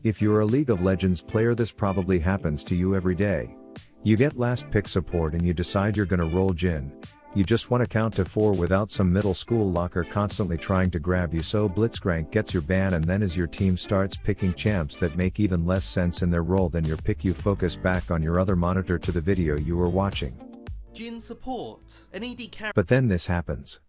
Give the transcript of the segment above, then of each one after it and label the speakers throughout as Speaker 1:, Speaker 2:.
Speaker 1: If you're a League of Legends player, this probably happens to you every day. You get last pick support and you decide you're gonna roll Jhin. You just wanna count to 4 without some middle school locker constantly trying to grab you, so Blitzcrank gets your ban, and then as your team starts picking champs that make even less sense in their role than your pick, you focus back on your other monitor to the video you were watching.
Speaker 2: Jhin support, an AD carry.
Speaker 1: But then this happens.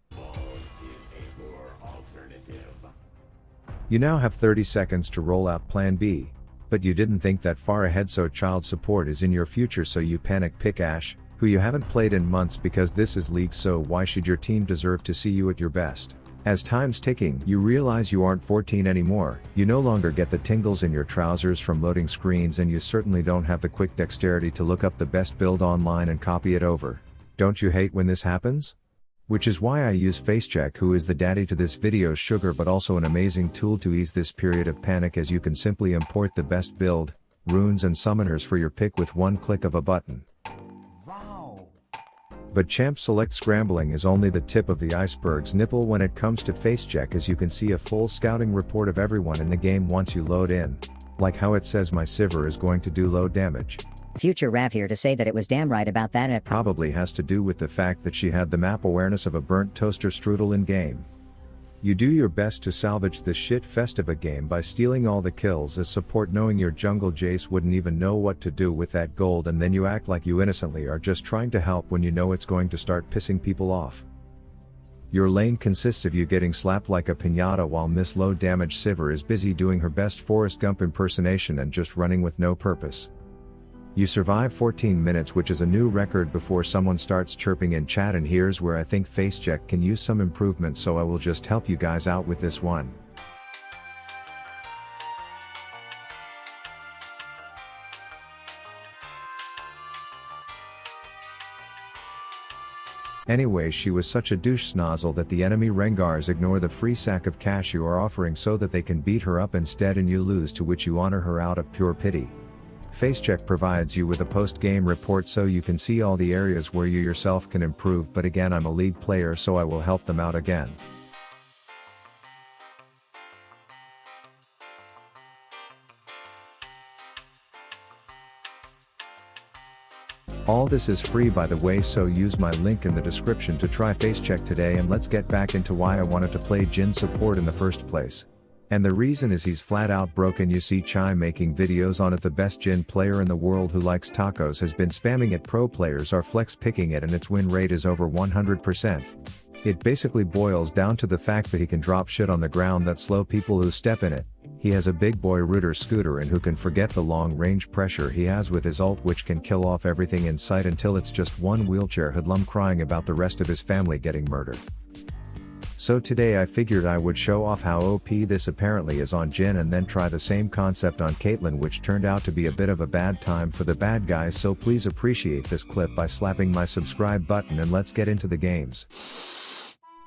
Speaker 1: You now have 30 seconds to roll out plan B, but you didn't think that far ahead, so child support is in your future, so you panic pick Ashe, who you haven't played in months because this is League, so why should your team deserve to see you at your best? As time's ticking, you realize you aren't 14 anymore, you no longer get the tingles in your trousers from loading screens, and you certainly don't have the quick dexterity to look up the best build online and copy it over. Don't you hate when this happens? Which is why I use FaceCheck, who is the daddy to this video's sugar, but also an amazing tool to ease this period of panic, as you can simply import the best build, runes and summoners for your pick with one click of a button.
Speaker 2: Wow.
Speaker 1: But champ select scrambling is only the tip of the iceberg's nipple when it comes to FaceCheck, as you can see a full scouting report of everyone in the game once you load in. Like how it says my Sivir is going to do low damage.
Speaker 3: Future Rav here to say that it was damn right about that, and it
Speaker 1: Probably has to do with the fact that she had the map awareness of a burnt toaster strudel in game. You do your best to salvage this shit fest of a game by stealing all the kills as support, knowing your jungle Jace wouldn't even know what to do with that gold, and then you act like you innocently are just trying to help when you know it's going to start pissing people off. Your lane consists of you getting slapped like a piñata while Miss Low Damage Sivir is busy doing her best Forrest Gump impersonation and just running with no purpose. You survive 14 minutes, which is a new record, before someone starts chirping in chat, and here's where I think FaceCheck can use some improvement, so I will just help you guys out with this one. Anyway, she was such a douche snozzle that the enemy Rengars ignore the free sack of cash you are offering so that they can beat her up instead, and you lose, to which you honor her out of pure pity. FaceCheck provides you with a post-game report so you can see all the areas where you yourself can improve, but again, I'm a League player, so I will help them out again. All this is free, by the way, so use my link in the description to try FaceCheck today, and let's get back into why I wanted to play Jhin support in the first place. And the reason is he's flat out broken. You see Chai making videos on it. The best Jhin player in the world who likes tacos has been spamming it. Pro players are flex picking it and its win rate is over 100%. It basically boils down to the fact that he can drop shit on the ground that slow people who step in it. He has a big boy rooter scooter, and who can forget the long range pressure he has with his ult, which can kill off everything in sight until it's just one wheelchair hoodlum crying about the rest of his family getting murdered. So today I figured I would show off how OP this apparently is on Jhin, and then try the same concept on Caitlyn, which turned out to be a bit of a bad time for the bad guys, so please appreciate this clip by slapping my subscribe button, and let's get into the games.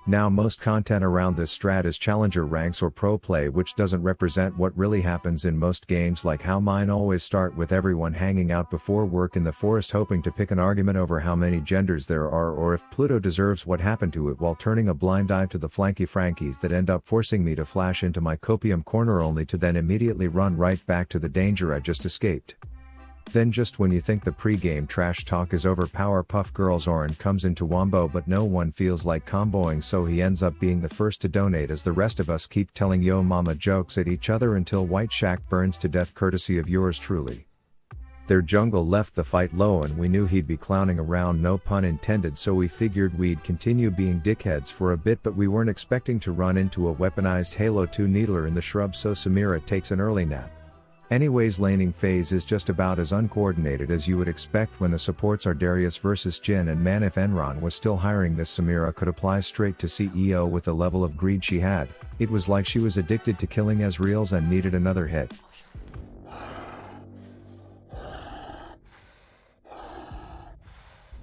Speaker 1: Now, most content around this strat is challenger ranks or pro play, which doesn't represent what really happens in most games, like how mine always start with everyone hanging out before work in the forest hoping to pick an argument over how many genders there are, or if Pluto deserves what happened to it, while turning a blind eye to the flanky Frankies that end up forcing me to flash into my copium corner, only to then immediately run right back to the danger I just escaped. Then just when you think the pre-game trash talk is over, Powerpuff Girls Orin comes into Wombo, but no one feels like comboing, so he ends up being the first to donate, as the rest of us keep telling yo mama jokes at each other until White Shack burns to death, courtesy of yours truly. Their jungle left the fight low, and we knew he'd be clowning around, no pun intended, so we figured we'd continue being dickheads for a bit, but we weren't expecting to run into a weaponized Halo 2 needler in the shrubs, so Samira takes an early nap. Anyways, laning phase is just about as uncoordinated as you would expect when the supports are Darius versus Jhin, and man, if Enron was still hiring, this Samira could apply straight to CEO with the level of greed she had. It was like she was addicted to killing Ezreals and needed another hit.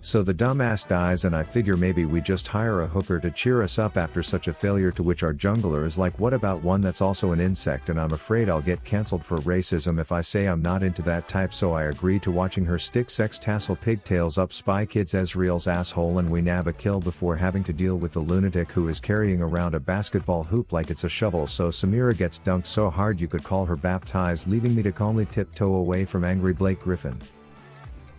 Speaker 1: So the dumbass dies and I figure maybe we just hire a hooker to cheer us up after such a failure, to which our jungler is like, what about one that's also an insect? And I'm afraid I'll get cancelled for racism if I say I'm not into that type, so I agree to watching her stick sex tassel pigtails up Spy Kids Ezreal's asshole, and we nab a kill before having to deal with the lunatic who is carrying around a basketball hoop like it's a shovel, so Samira gets dunked so hard you could call her baptized, leaving me to calmly tiptoe away from angry Blake Griffin.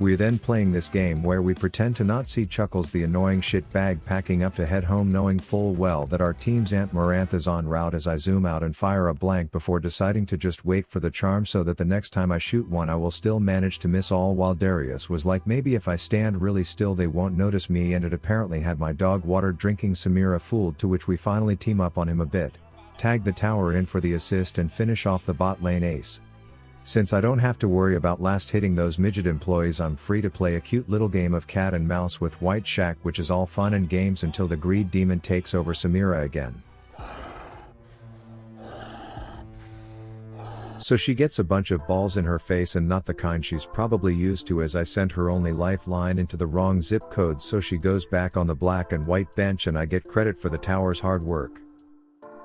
Speaker 1: We're then playing this game where we pretend to not see Chuckles the annoying shitbag packing up to head home, knowing full well that our team's Aunt Marantha's en route, as I zoom out and fire a blank before deciding to just wait for the charm so that the next time I shoot one I will still manage to miss, all while Darius was like, maybe if I stand really still they won't notice me, and it apparently had my dog water drinking Samira fooled, to which we finally team up on him a bit, tag the tower in for the assist and finish off the bot lane ace. Since I don't have to worry about last hitting those midget employees, I'm free to play a cute little game of cat and mouse with White Shack, which is all fun and games until the greed demon takes over Samira again. So she gets a bunch of balls in her face, and not the kind she's probably used to, as I sent her only lifeline into the wrong zip code, so she goes back on the black and white bench and I get credit for the tower's hard work.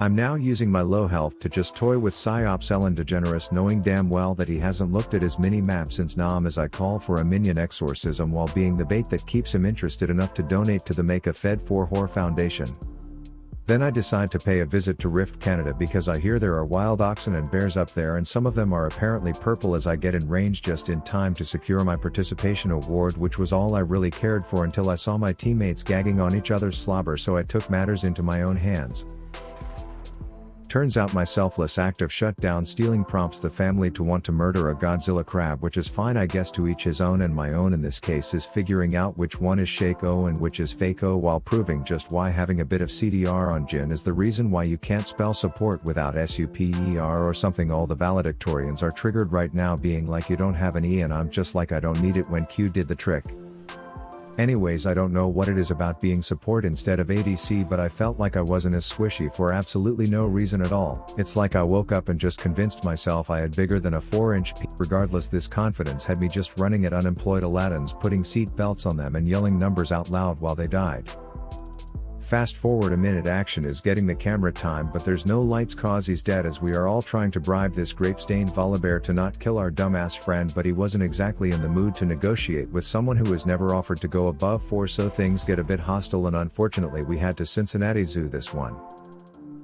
Speaker 1: I'm now using my low health to just toy with Psyops Ellen DeGeneres, knowing damn well that he hasn't looked at his mini-map since Nam, as I call for a minion exorcism while being the bait that keeps him interested enough to donate to the Make a Fed for Whore Foundation. Then I decide to pay a visit to Rift Canada because I hear there are wild oxen and bears up there, and some of them are apparently purple, as I get in range just in time to secure my participation award, which was all I really cared for until I saw my teammates gagging on each other's slobber, so I took matters into my own hands. Turns out my selfless act of shutdown stealing prompts the family to want to murder a Godzilla crab, which is fine, I guess, to each his own, and my own in this case is figuring out which one is Shake-O and which is Fake-O, while proving just why having a bit of CDR on Jhin is the reason why you can't spell support without SUPER or something. All the valedictorians are triggered right now, being like, you don't have an E, and I'm just like, I don't need it when Q did the trick. Anyways, I don't know what it is about being support instead of ADC, but I felt like I wasn't as squishy for absolutely no reason at all. It's like I woke up and just convinced myself I had bigger than a 4-inch peak. Regardless, this confidence had me just running at unemployed Aladdins, putting seat belts on them and yelling numbers out loud while they died. Fast forward a minute, action is getting the camera time, but there's no lights cause he's dead, as we are all trying to bribe this grape-stained Volibear to not kill our dumbass friend, but he wasn't exactly in the mood to negotiate with someone who has never offered to go above 4, so things get a bit hostile, and unfortunately we had to Cincinnati Zoo this one.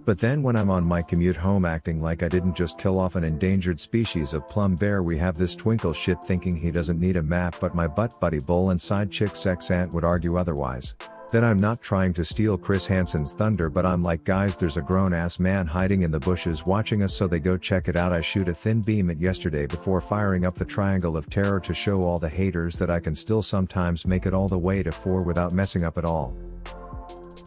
Speaker 1: But then when I'm on my commute home acting like I didn't just kill off an endangered species of plum bear, we have this twinkle shit thinking he doesn't need a map, but my butt buddy bull and side chick sex aunt would argue otherwise. Then I'm not trying to steal Chris Hansen's thunder, but I'm like, guys, there's a grown-ass man hiding in the bushes watching us, so they go check it out. I shoot a thin beam at yesterday before firing up the triangle of terror to show all the haters that I can still sometimes make it all the way to 4 without messing up at all.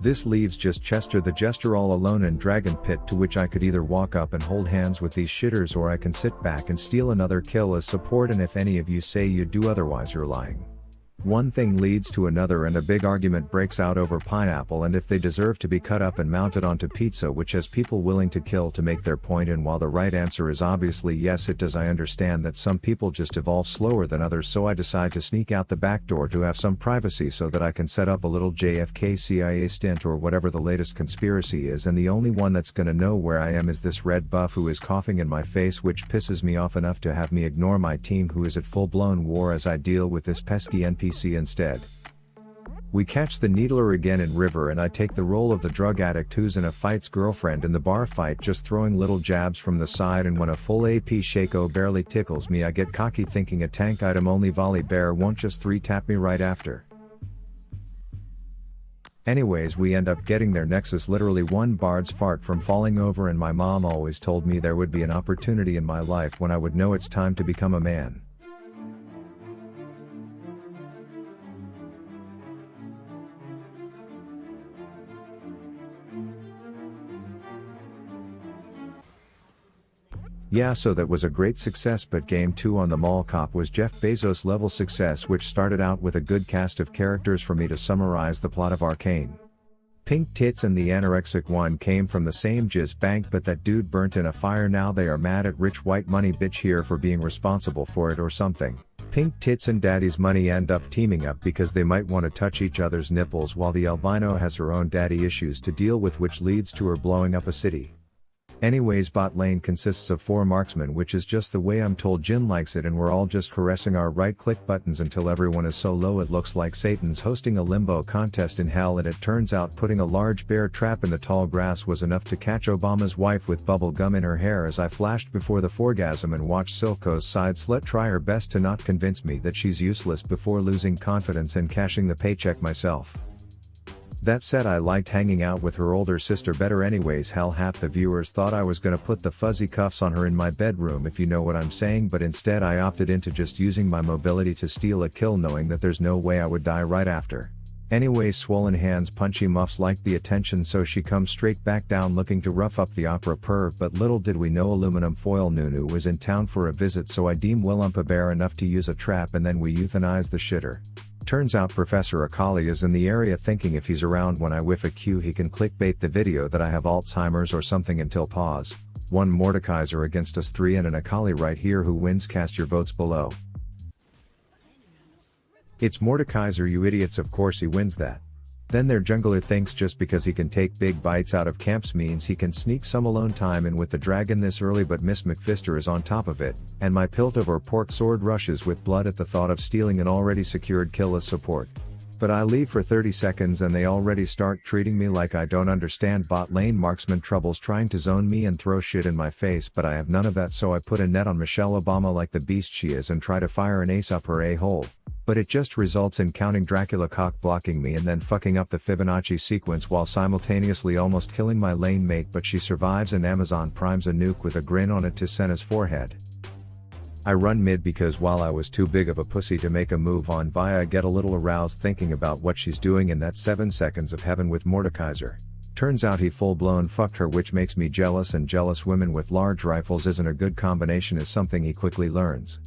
Speaker 1: This leaves just Chester the Jester all alone in Dragon Pit, to which I could either walk up and hold hands with these shitters, or I can sit back and steal another kill as support, and if any of you say you do otherwise, you're lying. One thing leads to another and a big argument breaks out over pineapple and if they deserve to be cut up and mounted onto pizza, which has people willing to kill to make their point, and while the right answer is obviously yes it does, I understand that some people just evolve slower than others, so I decide to sneak out the back door to have some privacy so that I can set up a little JFK CIA stint or whatever the latest conspiracy is, and the only one that's gonna know where I am is this red buff who is coughing in my face, which pisses me off enough to have me ignore my team who is at full-blown war as I deal with this pesky NPC instead. We catch the Needler again in River, and I take the role of the drug addict who's in a fight's girlfriend in the bar fight, just throwing little jabs from the side, and when a full AP Shake-O barely tickles me I get cocky, thinking a tank item only Volibear won't just 3-tap me right after. Anyways, we end up getting their Nexus literally one bard's fart from falling over, and my mom always told me there would be an opportunity in my life when I would know it's time to become a man. Yeah, so that was a great success, but game 2 on the Mall Cop was Jeff Bezos level success, which started out with a good cast of characters. For me to summarize the plot of Arcane: Pink Tits and the anorexic one came from the same jizz bank, but that dude burnt in a fire. Now they are mad at rich white money bitch here for being responsible for it or something. Pink Tits and Daddy's money end up teaming up because they might want to touch each other's nipples, while the albino has her own daddy issues to deal with, which leads to her blowing up a city. Anyways, bot lane consists of 4 marksmen, which is just the way I'm told Jhin likes it, and we're all just caressing our right click buttons until everyone is so low it looks like Satan's hosting a limbo contest in hell. And it turns out putting a large bear trap in the tall grass was enough to catch Obama's wife with bubble gum in her hair as I flashed before the foregasm and watched Silco's side slut try her best to not convince me that she's useless before losing confidence and cashing the paycheck myself. That said, I liked hanging out with her older sister better anyways. Hell, half the viewers thought I was gonna put the fuzzy cuffs on her in my bedroom, if you know what I'm saying, but instead I opted into just using my mobility to steal a kill, knowing that there's no way I would die right after. Anyways, swollen hands punchy muffs liked the attention, so she comes straight back down looking to rough up the opera perv, but little did we know aluminum foil Nunu was in town for a visit, so I deem Willumpa bear enough to use a trap, and then we euthanize the shitter. Turns out Professor Akali is in the area, thinking if he's around when I whiff a cue he can clickbait the video that I have Alzheimer's or something until pause. 1 Mordekaiser against us 3 and an Akali right here. Who wins? Cast your votes below. It's Mordekaiser, you idiots, of course he wins that. Then their jungler thinks just because he can take big bites out of camps means he can sneak some alone time in with the dragon this early, but Miss McFister is on top of it, and my Piltover pork sword rushes with blood at the thought of stealing an already secured kill as support. But I leave for 30 seconds and they already start treating me like I don't understand. Bot lane marksman troubles trying to zone me and throw shit in my face, but I have none of that, so I put a net on Michelle Obama like the beast she is and try to fire an ace up her a-hole. But it just results in counting Dracula cock blocking me and then fucking up the Fibonacci sequence while simultaneously almost killing my lane mate, but she survives and Amazon primes a nuke with a grin on it to Senna's forehead. I run mid because while I was too big of a pussy to make a move on Vi, I get a little aroused thinking about what she's doing in that 7 seconds of heaven with Mordekaiser. Turns out he full blown fucked her, which makes me jealous, and jealous women with large rifles isn't a good combination is something he quickly learns.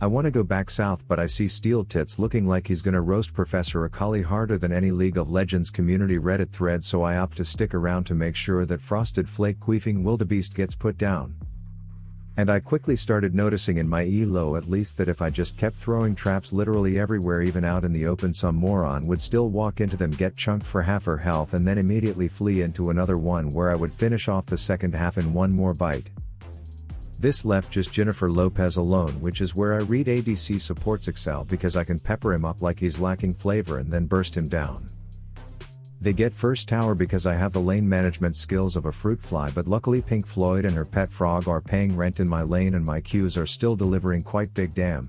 Speaker 1: I want to go back south, but I see Steel Tits looking like he's gonna roast Professor Akali harder than any League of Legends community Reddit thread, so I opt to stick around to make sure that Frosted Flake queefing wildebeest gets put down. And I quickly started noticing in my elo at least that if I just kept throwing traps literally everywhere, even out in the open, some moron would still walk into them, get chunked for half her health, and then immediately flee into another one where I would finish off the second half in 1 more bite. This left just Jennifer Lopez alone, which is where I read ADC supports excel because I can pepper him up like he's lacking flavor and then burst him down. They get first tower because I have the lane management skills of a fruit fly, but luckily Pink Floyd and her pet frog are paying rent in my lane and my Qs are still delivering quite big damn.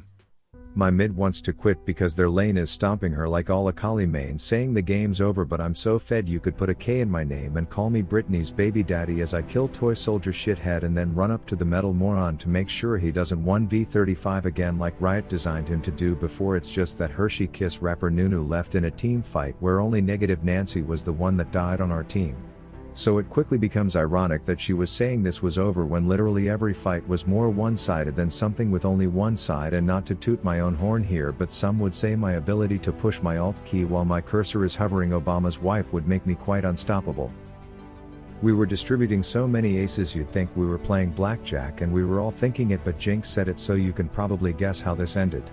Speaker 1: My mid wants to quit because their lane is stomping her like all Akali mains, saying the game's over, but I'm so fed you could put a K in my name and call me Britney's baby daddy as I kill toy soldier shithead and then run up to the metal moron to make sure he doesn't 1v35 again like Riot designed him to do before. It's just that Hershey Kiss rapper Nunu left in a team fight where only Negative Nancy was the one that died on our team. So it quickly becomes ironic that she was saying this was over when literally every fight was more one-sided than something with only one side. And not to toot my own horn here, but some would say my ability to push my alt key while my cursor is hovering Obama's wife would make me quite unstoppable. We were distributing so many aces you'd think we were playing blackjack, and we were all thinking it, but Jinx said it, so you can probably guess how this ended.